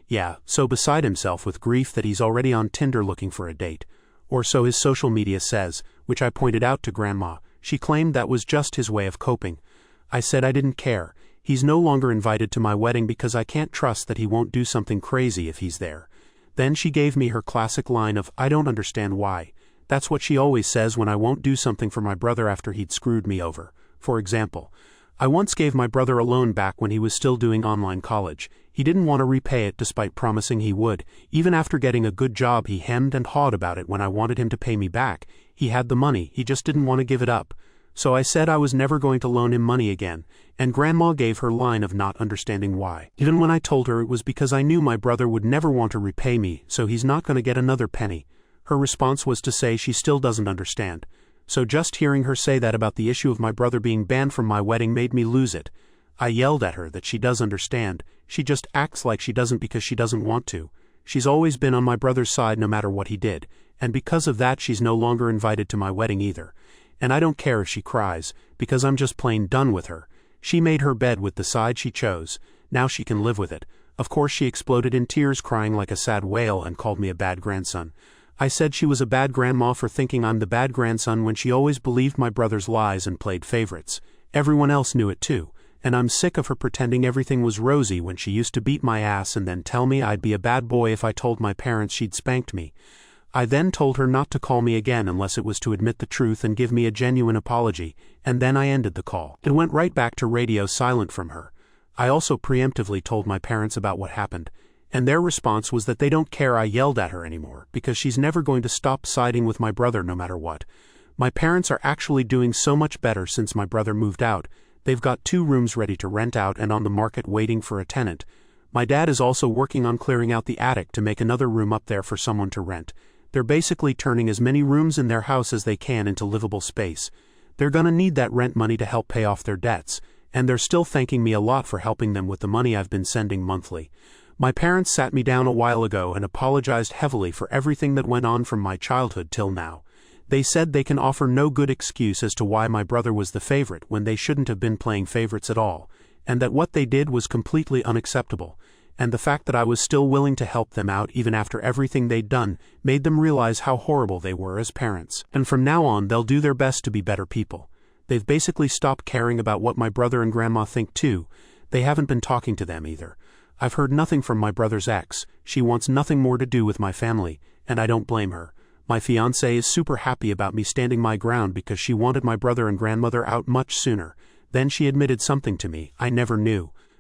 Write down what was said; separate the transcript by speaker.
Speaker 1: Yeah, so beside himself with grief that he's already on Tinder looking for a date. Or so his social media says, which I pointed out to Grandma. She claimed that was just his way of coping. I said I didn't care. He's no longer invited to my wedding because I can't trust that he won't do something crazy if he's there. Then she gave me her classic line of, "I don't understand why." That's what she always says when I won't do something for my brother after he'd screwed me over. For example, I once gave my brother a loan back when he was still doing online college. He didn't want to repay it despite promising he would. Even after getting a good job, he hemmed and hawed about it when I wanted him to pay me back. He had the money, he just didn't want to give it up. So I said I was never going to loan him money again, and Grandma gave her line of not understanding why. Even when I told her it was because I knew my brother would never want to repay me, so he's not going to get another penny. Her response was to say she still doesn't understand. So just hearing her say that about the issue of my brother being banned from my wedding made me lose it. I yelled at her that she does understand. She just acts like she doesn't because she doesn't want to. She's always been on my brother's side no matter what he did, and because of that she's no longer invited to my wedding either. And I don't care if she cries, because I'm just plain done with her. She made her bed with the side she chose. Now she can live with it. Of course she exploded in tears, crying like a sad whale, and called me a bad grandson. I said she was a bad grandma for thinking I'm the bad grandson when she always believed my brother's lies and played favorites. Everyone else knew it too, and I'm sick of her pretending everything was rosy when she used to beat my ass and then tell me I'd be a bad boy if I told my parents she'd spanked me. I then told her not to call me again unless it was to admit the truth and give me a genuine apology, and then I ended the call. It went right back to radio silent from her. I also preemptively told my parents about what happened, and their response was that they don't care I yelled at her anymore, because she's never going to stop siding with my brother no matter what. My parents are actually doing so much better since my brother moved out. They've got 2 rooms ready to rent out and on the market waiting for a tenant. My dad is also working on clearing out the attic to make another room up there for someone to rent. They're basically turning as many rooms in their house as they can into livable space. They're gonna need that rent money to help pay off their debts, and they're still thanking me a lot for helping them with the money I've been sending monthly. My parents sat me down a while ago and apologized heavily for everything that went on from my childhood till now. They said they can offer no good excuse as to why my brother was the favorite when they shouldn't have been playing favorites at all, and that what they did was completely unacceptable, and the fact that I was still willing to help them out even after everything they'd done made them realize how horrible they were as parents. And from now on they'll do their best to be better people. They've basically stopped caring about what my brother and Grandma think too. They haven't been talking to them either. I've heard nothing from my brother's ex. She wants nothing more to do with my family, and I don't blame her. My fiancée is super happy about me standing my ground because she wanted my brother and grandmother out much sooner. Then she admitted something to me I never knew.